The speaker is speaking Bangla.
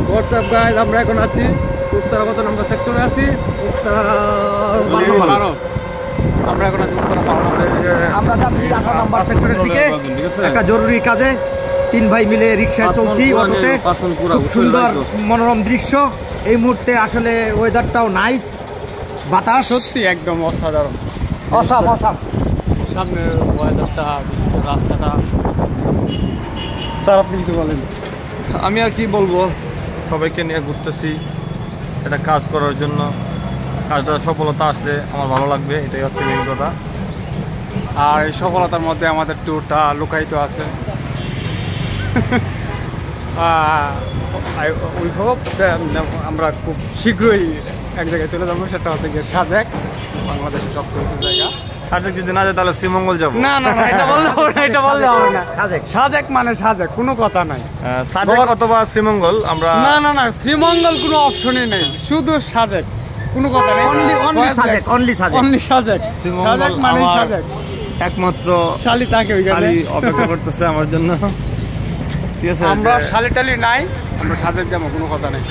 হোয়াটসঅ্যাপ গাইজ, আমরা এখন আছি উত্তরা কত নম্বর সেক্টরে আছি? উত্তরা 12। আমরা এখন আছি উত্তরা 12 নম্বর সেক্টরে। আমরা যাচ্ছি 18 নম্বর সেক্টরের দিকে একটা জরুরি কাজে। 3 ভাই মিলে রিকশায় চলছি, অটোতে। খুব সুন্দর মনোরম দৃশ্য এই মুহূর্তে। আসলে ওয়েদারটাও নাইস, বাতাস সত্যি একদম অসাধারণ। অসাম। সামনের ওয়েদারটা, রাস্তাটা। স্যার আপনি কিছু বলেন? আমি আর কি বলবো, সবাইকে নিয়ে ঘুরতেছি এটা কাজ করার জন্য। কাজটা সফলতা আসলে আমার ভালো লাগবে, এটাই হচ্ছে মেন কথা। আর এই সফলতার মধ্যে আমাদের ট্যুরটা লুকায়িত আছে। উই হোপ আমরা খুব শীঘ্রই এক জায়গায় চলে যাবো, সেটা হচ্ছে গিয়ে সাজেক, বাংলাদেশের সবচেয়ে উঁচু জায়গা। সাজেক যদি না যায় তাহলে শ্রীমঙ্গল যাবো। না, এটা বললে হবে না, এটা বললে হবে না। সাজেক মানে সাজেক, কোনো কথা নাই। সাজেক অথবা শ্রীমঙ্গল আমরা না, শ্রীমঙ্গল কোনো অপশনই নেই, শুধু সাজেক, কোনো কথা নেই। অনলি সাজেক। সাজেক মানে সাজেক। একমাত্র শালি তাকে ওইখানে অপেক্ষা করতেছে আমার জন্য। ঠিক আছে, আমরা শালি টালি নাই, আমরা সাজেক যাবো, কোনো কথা নেই।